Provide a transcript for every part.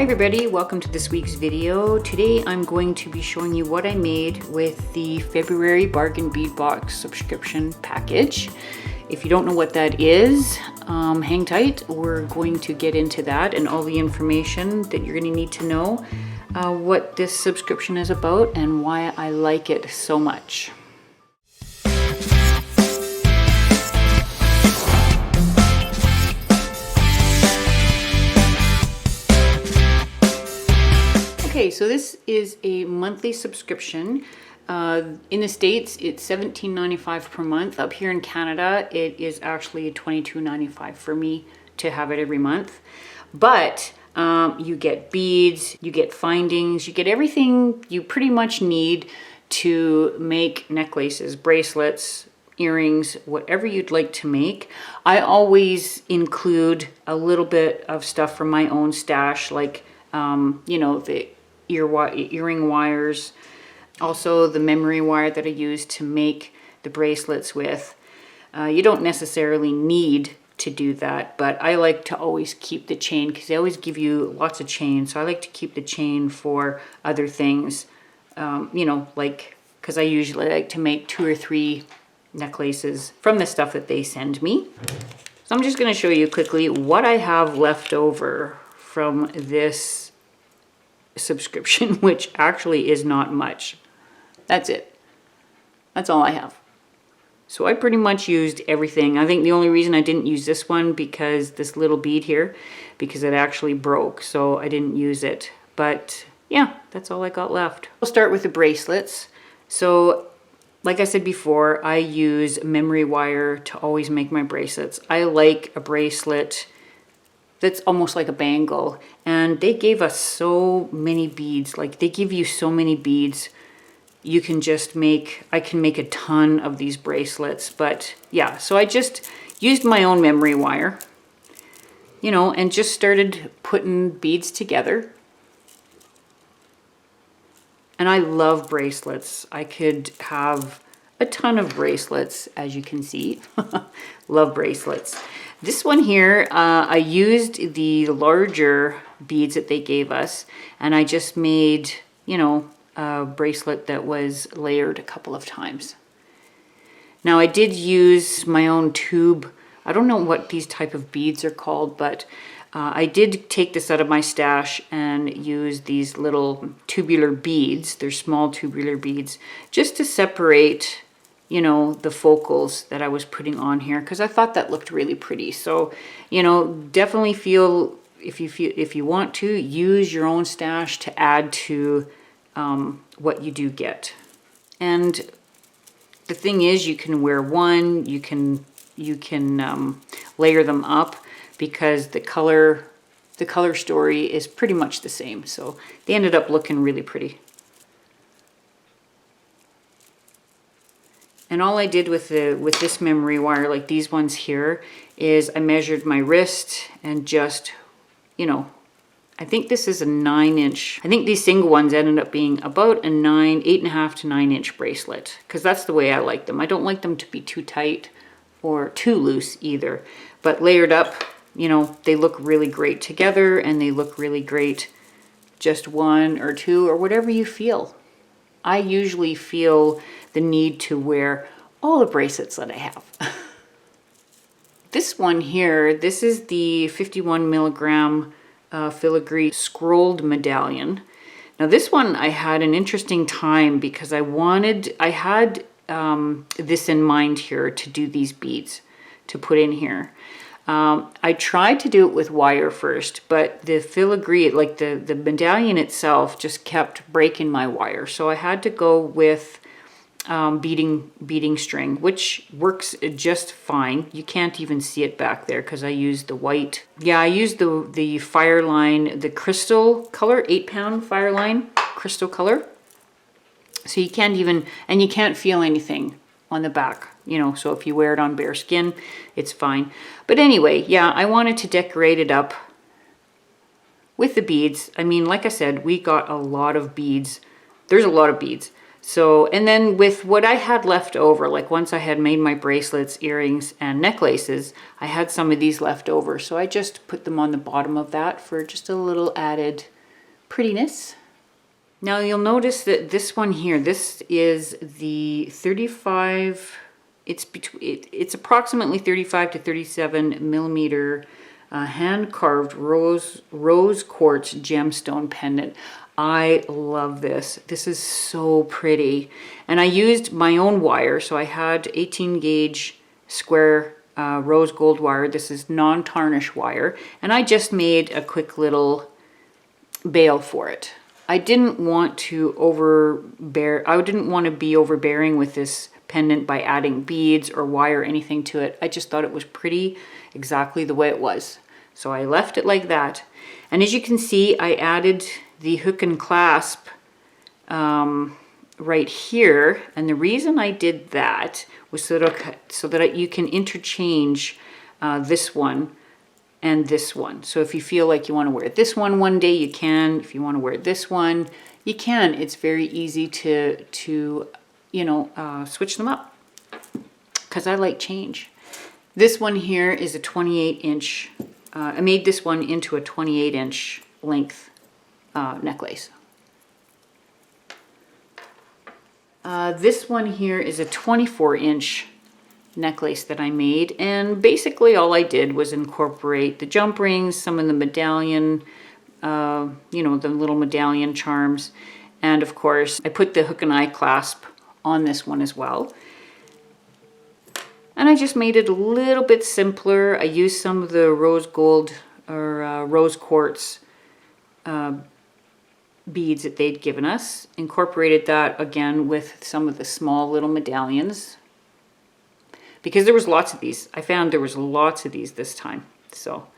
everybody, welcome to this week's video. Today I'm going to be showing you what I made with the February Bargain Bead Box subscription package. If you don't know what that is, hang tight. We're going to get into that and all the information that you're going to need to know what this subscription is about and why I like it so much. Okay, so this is a monthly subscription. In the States, it's $17.95 per month. Up here in Canada, it is actually $22.95 for me to have it every month. But you get beads, you get findings, you get everything you pretty much need to make necklaces, bracelets, earrings, whatever you'd like to make. I always include a little bit of stuff from my own stash, like you know, the earring wires, also the memory wire that I use to make the bracelets with. You don't necessarily need to do that, but I like to always keep the chain because they always give you lots of chain, so I like to keep the chain for other things, you know, like, because I usually like to make 2 or 3 necklaces from the stuff that they send me. So I'm just going to show you quickly what I have left over from this subscription, which actually is not much. That's it. That's all I have. So I pretty much used everything. I think the only reason I didn't use this one, because this little bead here, because it actually broke, so I didn't use it. But yeah, that's all I got left. We'll start with the bracelets. So like I said before, I use memory wire to always make my bracelets. I like a bracelet that's almost like a bangle, and they gave us so many beads. Like, they give you so many beads. You can just make, I can make a ton of these bracelets. But yeah, so I just used my own memory wire, you know, and just started putting beads together. And I love bracelets. I could have a ton of bracelets, as you can see. Love bracelets. This one here, I used the larger beads that they gave us, and I just made, you know, a bracelet that was layered a couple of times. Now, I did use my own tube. I don't know what these type of beads are called, but I did take this out of my stash and use these little tubular beads. They're small tubular beads, just to separate, you know, the focals that I was putting on here, because I thought that looked really pretty. So, you know, definitely feel, if you want to, use your own stash to add to what you do get. And the thing is, you can wear one, you can layer them up, because the color story is pretty much the same. So they ended up looking really pretty. And all I did with this memory wire, like these ones here, is I measured my wrist and just, you know, I think this is a 9-inch. I think these single ones ended up being about a 8.5 to 9-inch bracelet, because that's the way I like them. I don't like them to be too tight or too loose either. But layered up, you know, they look really great together, and they look really great just 1 or 2 or whatever you feel. I usually feel the need to wear all the bracelets that I have. This one here, this is the 51 milligram filigree scrolled medallion. Now this one I had an interesting time, because I had this in mind here to do these beads to put in here. I tried to do it with wire first, but the filigree, like the medallion itself, just kept breaking my wire. So I had to go with beading string, which works just fine. You can't even see it back there because I used the white. Yeah, I used the Fireline, the crystal color, 8-pound Fireline crystal color. So you can't even, and you can't feel anything on the back, you know, so if you wear it on bare skin, it's fine. But anyway, yeah, I wanted to decorate it up with the beads. I mean, like I said, we got a lot of beads. There's a lot of beads. So, and then with what I had left over, like once I had made my bracelets, earrings, and necklaces, I had some of these left over. So I just put them on the bottom of that for just a little added prettiness. Now you'll notice that this one here, this is the 35, it's approximately 35 to 37 millimeter hand-carved rose quartz gemstone pendant. I love this. This is so pretty. And I used my own wire. So I had 18 gauge square rose gold wire. This is non-tarnish wire. And I just made a quick little bail for it. I didn't want to I didn't want to be overbearing with this pendant by adding beads or wire or anything to it. I just thought it was pretty exactly the way it was. So I left it like that. And as you can see, I added the hook and clasp right here. And the reason I did that was so that you can interchange this one and this one. So if you feel like you want to wear this one day, you can. If you want to wear this one, you can. It's very easy to switch them up because I like change. This one here is a 28-inch. I made this one into a 28-inch length necklace. This one here is a 24-inch necklace that I made, and basically all I did was incorporate the jump rings, some of the medallion, the little medallion charms, and of course I put the hook and eye clasp on this one as well. And I just made it a little bit simpler. I used some of the rose gold or rose quartz beads that they'd given us, incorporated that again with some of the small little medallions, because there was lots of these. I found there was lots of these this time. So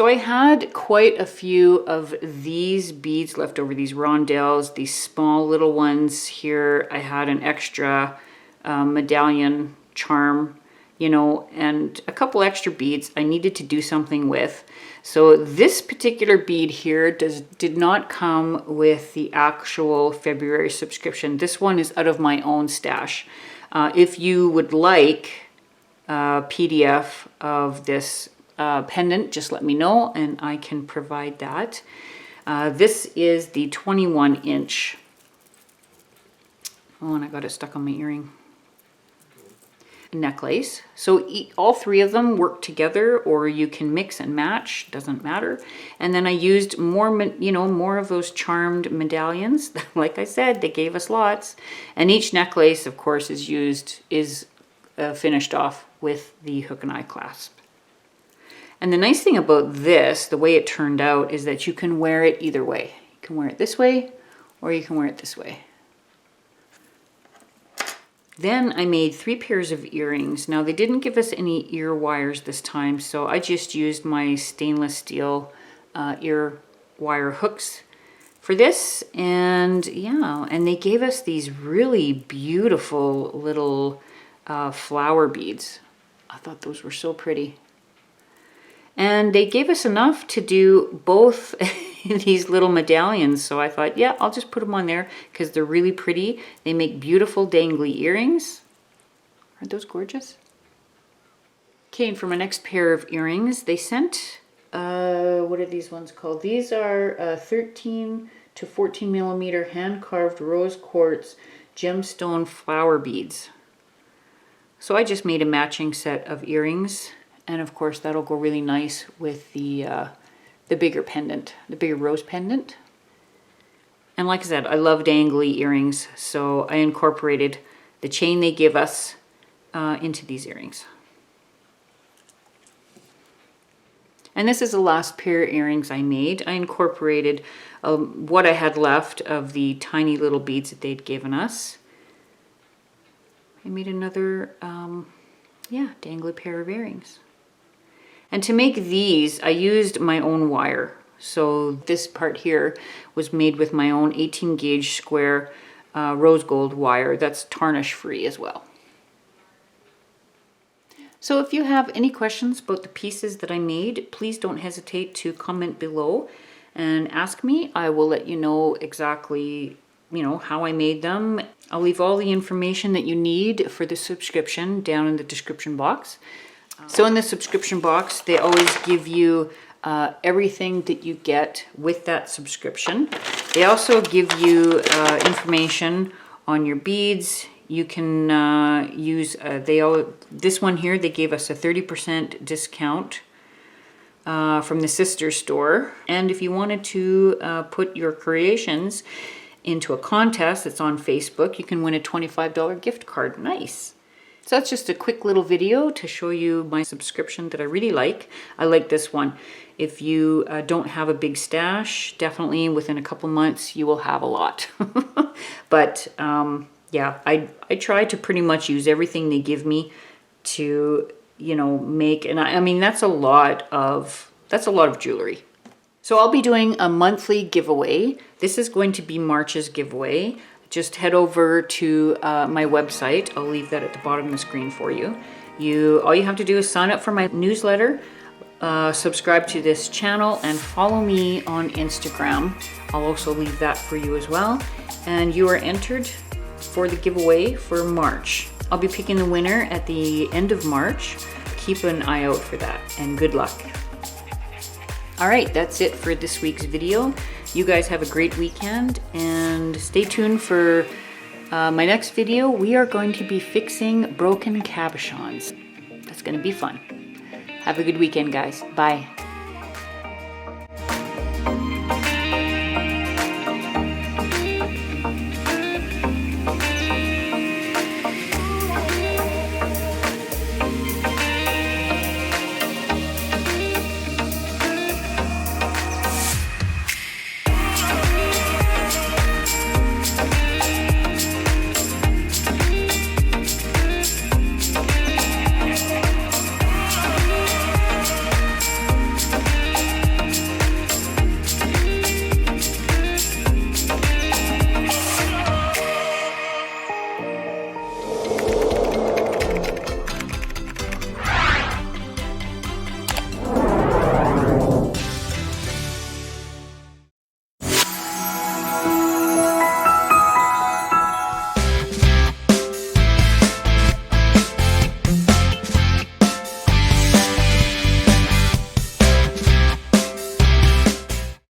I had quite a few of these beads left over, these rondelles, these small little ones here. I had an extra medallion charm, and a couple extra beads I needed to do something with. So this particular bead here did not come with the actual February subscription. This one is out of my own stash. If you would like a PDF of this pendant, just let me know and I can provide that. This is the 21-inch. Oh, and I got it stuck on my earring. Necklace. So all three of them work together, or you can mix and match, doesn't matter. And then I used more of those charmed medallions. Like I said, they gave us lots. And each necklace, of course, is finished off with the hook and eye clasp. And the nice thing about this, the way it turned out, is that you can wear it either way. You can wear it this way, or you can wear it this way. Then I made 3 pairs of earrings. Now they didn't give us any ear wires this time, so I just used my stainless steel ear wire hooks for this. And yeah, and they gave us these really beautiful little flower beads. I thought those were so pretty. And they gave us enough to do both these little medallions. So I thought, yeah, I'll just put them on there because they're really pretty. They make beautiful dangly earrings. Aren't those gorgeous? Okay, and for my next pair of earrings, they sent, what are these ones called? These are 13 to 14 millimeter hand-carved rose quartz gemstone flower beads. So I just made a matching set of earrings. And of course, that'll go really nice with the bigger pendant, the bigger rose pendant. And like I said, I love dangly earrings, so I incorporated the chain they give us into these earrings. And this is the last pair of earrings I made. I incorporated what I had left of the tiny little beads that they'd given us. I made another, dangly pair of earrings. And to make these, I used my own wire. So this part here was made with my own 18 gauge square rose gold wire that's tarnish free as well. So if you have any questions about the pieces that I made, please don't hesitate to comment below and ask me. I will let you know exactly, how I made them. I'll leave all the information that you need for the subscription down in the description box. So in the subscription box, they always give you everything that you get with that subscription. They also give you information on your beads. You can use, this one here, they gave us a 30% discount from the sister store. And if you wanted to put your creations into a contest that's on Facebook, you can win a $25 gift card. Nice. So that's just a quick little video to show you my subscription that I really like. I like this one. If you don't have a big stash, definitely within a couple months you will have a lot. But yeah, I try to pretty much use everything they give me to, make, and I mean that's a lot of jewelry. So I'll be doing a monthly giveaway. This is going to be March's giveaway. Just head over to my website. I'll leave that at the bottom of the screen for you. All you have to do is sign up for my newsletter, subscribe to this channel, and follow me on Instagram. I'll also leave that for you as well. And you are entered for the giveaway for March. I'll be picking the winner at the end of March. Keep an eye out for that, and good luck. All right, that's it for this week's video. You guys have a great weekend, and stay tuned for my next video. We are going to be fixing broken cabochons. That's going to be fun. Have a good weekend, guys. Bye.